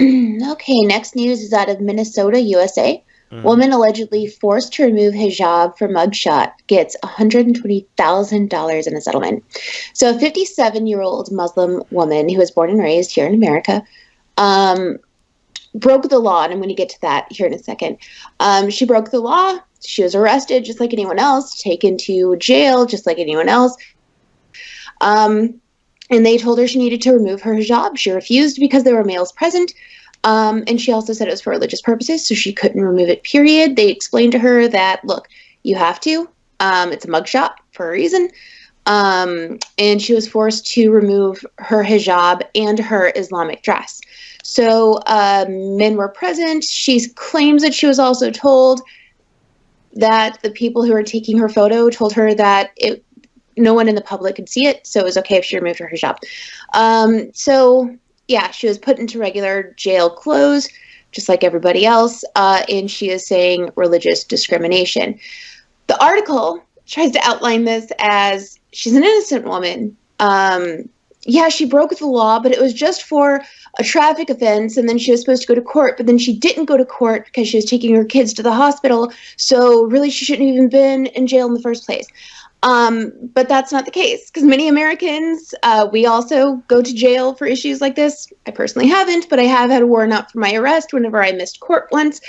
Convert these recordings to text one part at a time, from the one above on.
Okay, next news is out of Minnesota, USA. Mm. Woman allegedly forced to remove hijab for mugshot gets $120,000 in a settlement. So, a 57-year-old Muslim woman who was born and raised here in America um, broke the law, and I'm going to get to that here in a second. She broke the law. She was arrested just like anyone else, taken to jail just like anyone else. Um, and they told her she needed to remove her hijab. She refused because there were males present. And she also said it was for religious purposes, so she couldn't remove it, period. They explained to her that, look, you have to. It's a mugshot for a reason. And she was forced to remove her hijab and her Islamic dress. So men were present. She claims that she was also told that the people who were taking her photo told her that no one in the public could see it, so it was okay if she removed her hijab. So, yeah, she was put into regular jail clothes, just like everybody else, and she is saying religious discrimination. The article tries to outline this as she's an innocent woman. Yeah, she broke the law, but it was just for a traffic offense, and then she was supposed to go to court, but then she didn't go to court because she was taking her kids to the hospital, so really she shouldn't have even been in jail in the first place. But that's not the case, because many Americans, we also go to jail for issues like this. I personally haven't, but I have had a warrant out for my arrest whenever I missed court once.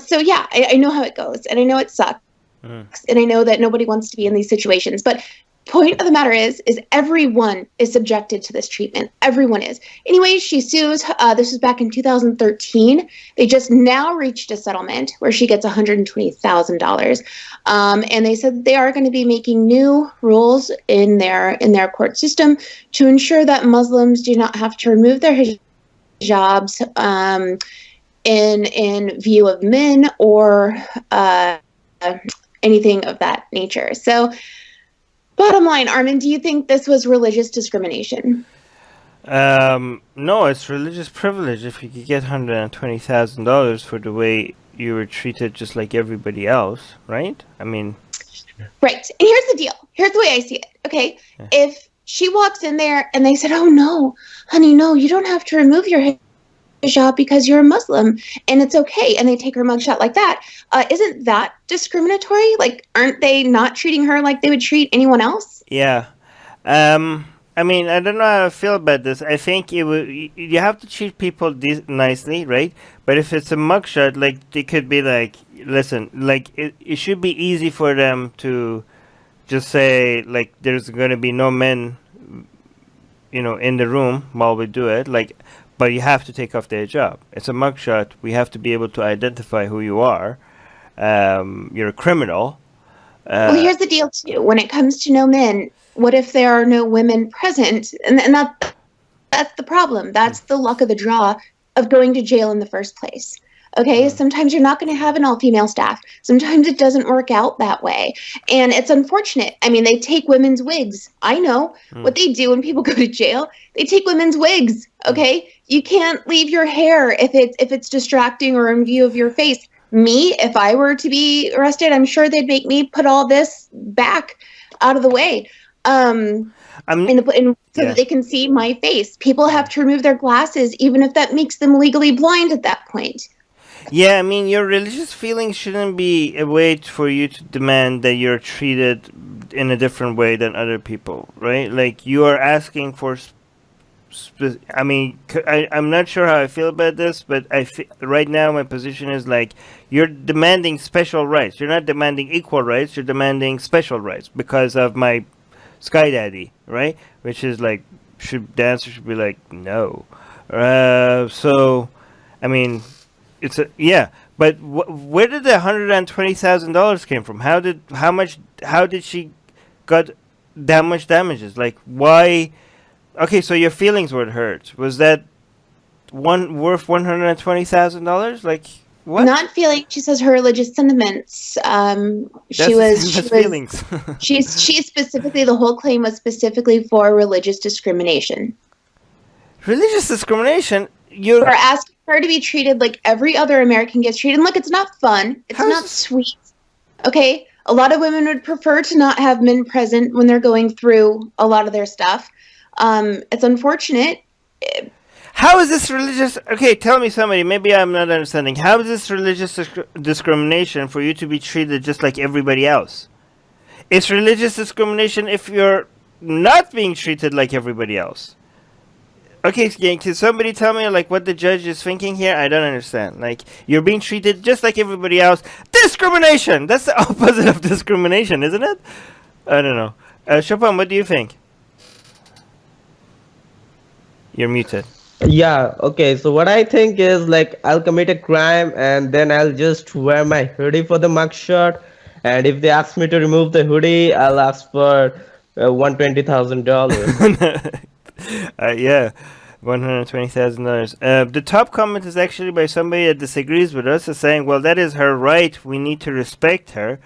So yeah, I know how it goes, and I know it sucks, and I know that nobody wants to be in these situations, but point of the matter is everyone is subjected to this treatment. Everyone is. Anyway, she sues. This was back in 2013. They just now reached a settlement where she gets $120,000. And they said that they are going to be making new rules in their court system to ensure that Muslims do not have to remove their hijabs in view of men or anything of that nature. So, bottom line, Armin, do you think this was religious discrimination? No, it's religious privilege if you could get $120,000 for the way you were treated just like everybody else, right? I mean, Right. And here's the deal. Here's the way I see it. Okay. yeah. If she walks in there and they said, oh, no, honey, no, you don't have to remove your hijab because you're a Muslim and it's okay. And they take her mugshot like that. Isn't that discriminatory? Like, aren't they not treating her like they would treat anyone else? Yeah. I mean, I don't know how I feel about this. I think you have to treat people nicely, right? But if it's a mugshot, like, they could be like, listen, like, it should be easy for them to just say, like, there's going to be no men, in the room while we do it. Like, but you have to take off the hijab. It's a mugshot. We have to be able to identify who you are. You're a criminal. Well, here's the deal, too. When it comes to no men, what if there are no women present? And that's the problem. That's the luck of the draw of going to jail in the first place. Okay, sometimes you're not going to have an all-female staff. Sometimes it doesn't work out that way. And it's unfortunate. I mean, they take women's wigs. I know what they do when people go to jail. They take women's wigs, okay? You can't leave your hair if it's distracting or in view of your face. Me, if I were to be arrested, I'm sure they'd make me put all this back out of the way. So that they can see my face. People have to remove their glasses, even if that makes them legally blind at that point. Yeah, I mean, your religious feelings shouldn't be a way for you to demand that you're treated in a different way than other people, right? Like, you are asking for... I mean, I'm not sure how I feel about this, but right now my position is like, you're demanding special rights. You're not demanding equal rights. You're demanding special rights because of my Sky Daddy, right? Which is like, the answer should be like, no. So, I mean... but where did the $120,000 came from? How did she got that much damages? Like, why? Okay, so your feelings were hurt. Was that worth $120,000? Like, what? Not feeling. She says her religious sentiments. Feelings. She specifically, the whole claim was specifically for religious discrimination. Religious discrimination. We're asking her to be treated like every other American gets treated. And look, it's not fun. It's not sweet. Okay? A lot of women would prefer to not have men present when they're going through a lot of their stuff. It's unfortunate. How is this religious? Okay, tell me somebody. Maybe I'm not understanding. How is this religious discrimination for you to be treated just like everybody else? It's religious discrimination if you're not being treated like everybody else. Okay, can somebody tell me like what the judge is thinking here? I don't understand. Like you're being treated just like everybody else. Discrimination. That's the opposite of discrimination, isn't it? I don't know. Chopin, what do you think? You're muted. Yeah, okay. So what I think is like I'll commit a crime and then I'll just wear my hoodie for the mugshot. And if they ask me to remove the hoodie, I'll ask for $120,000. Yeah, $120,000. The top comment is actually by somebody that disagrees with us, is saying, well, that is her right. We need to respect her.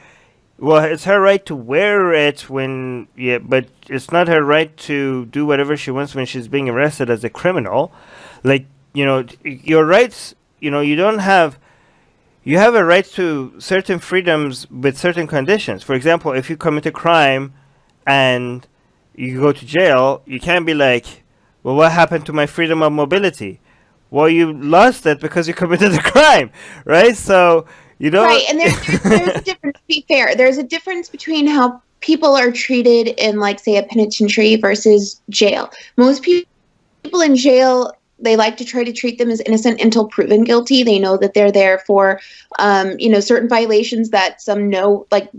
Well, it's her right to wear it but it's not her right to do whatever she wants when she's being arrested as a criminal. Like, your rights, you have a right to certain freedoms with certain conditions. For example, if you commit a crime and you go to jail, you can't be like, well, what happened to my freedom of mobility? Well, you lost it because you committed a crime, right? So, Right, and there's a difference, to be fair. There's a difference between how people are treated in, like, say, a penitentiary versus jail. Most people in jail, they like to try to treat them as innocent until proven guilty. They know that they're there for, certain violations that some know, like,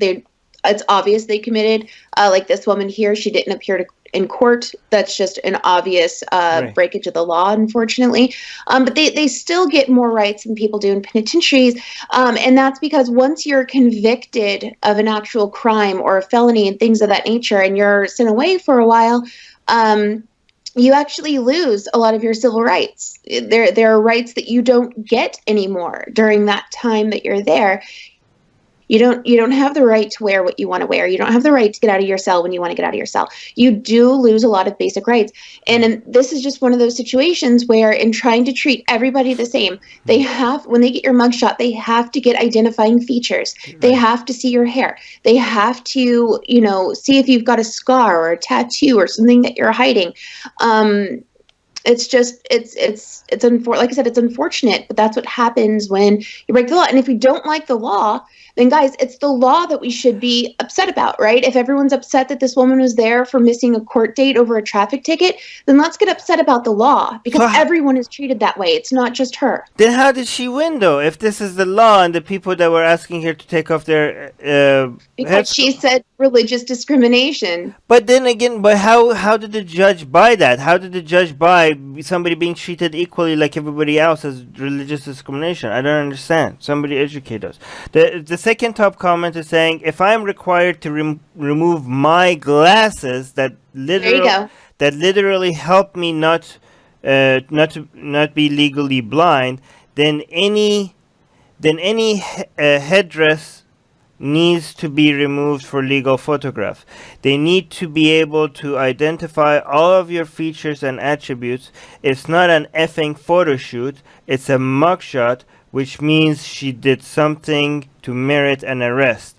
it's obvious they committed. Like this woman here, she didn't appear in court. That's just an obvious breakage of the law, unfortunately. But they still get more rights than people do in penitentiaries. And that's because once you're convicted of an actual crime or a felony and things of that nature, and you're sent away for a while, you actually lose a lot of your civil rights. There are rights that you don't get anymore during that time that you're there. You don't have the right to wear what you want to wear. You don't have the right to get out of your cell when you want to get out of your cell. You do lose a lot of basic rights. And this is just one of those situations where in trying to treat everybody the same, when they get your mugshot, they have to get identifying features. They have to see your hair. They have to, see if you've got a scar or a tattoo or something that you're hiding. It's just, like I said, it's unfortunate, but that's what happens when you break the law. And if we don't like the law, then guys, it's the law that we should be upset about, right? If everyone's upset that this woman was there for missing a court date over a traffic ticket, then let's get upset about the law because everyone is treated that way. It's not just her. Then how did she win, though? If this is the law and the people that were asking her to take off their because she said religious discrimination. But then again, how did the judge buy that? How did the judge buy somebody being treated equally like everybody else as religious discrimination? I don't understand. Somebody educate us. The second top comment is saying, if I'm required to remove my glasses that literally help me not be legally blind, then any headdress needs to be removed for legal photograph. They need to be able to identify all of your features and attributes. It's not an effing photo shoot, it's a mugshot, which means she did something to merit an arrest.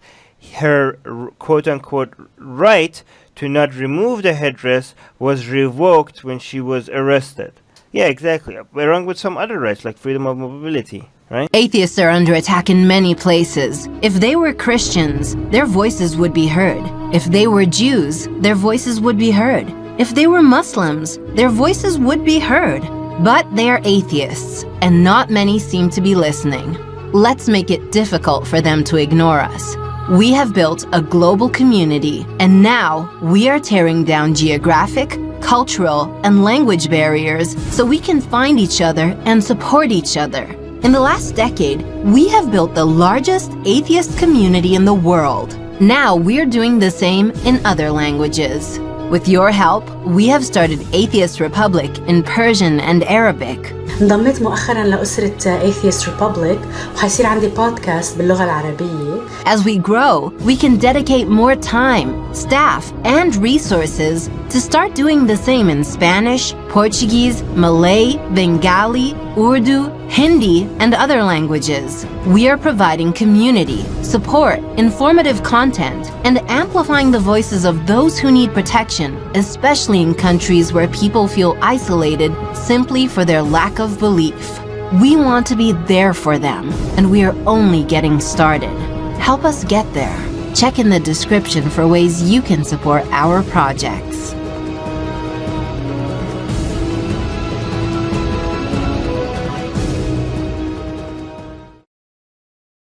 Her quote-unquote right to not remove the headdress was revoked when she was arrested. Yeah, exactly. Along with some other rights like freedom of mobility. Right? Atheists are under attack in many places. If they were Christians, their voices would be heard. If they were Jews, their voices would be heard. If they were Muslims, their voices would be heard. But they are atheists, and not many seem to be listening. Let's make it difficult for them to ignore us. We have built a global community, and now we are tearing down geographic, cultural, and language barriers so we can find each other and support each other. In the last decade, we have built the largest atheist community in the world. Now we're doing the same in other languages. With your help, we have started Atheist Republic in Persian and Arabic. انضميت مؤخرا لأسرة Atheist Republic وحيصير عندي بودكاست باللغة العربية. As we grow, we can dedicate more time, staff, and resources to start doing the same in Spanish, Portuguese, Malay, Bengali, Urdu, Hindi, and other languages. We are providing community, support, informative content, and amplifying the voices of those who need protection, especially in countries where people feel isolated simply for their lack of belief. We want to be there for them, and we are only getting started. Help us get there. Check in the description for ways you can support our projects.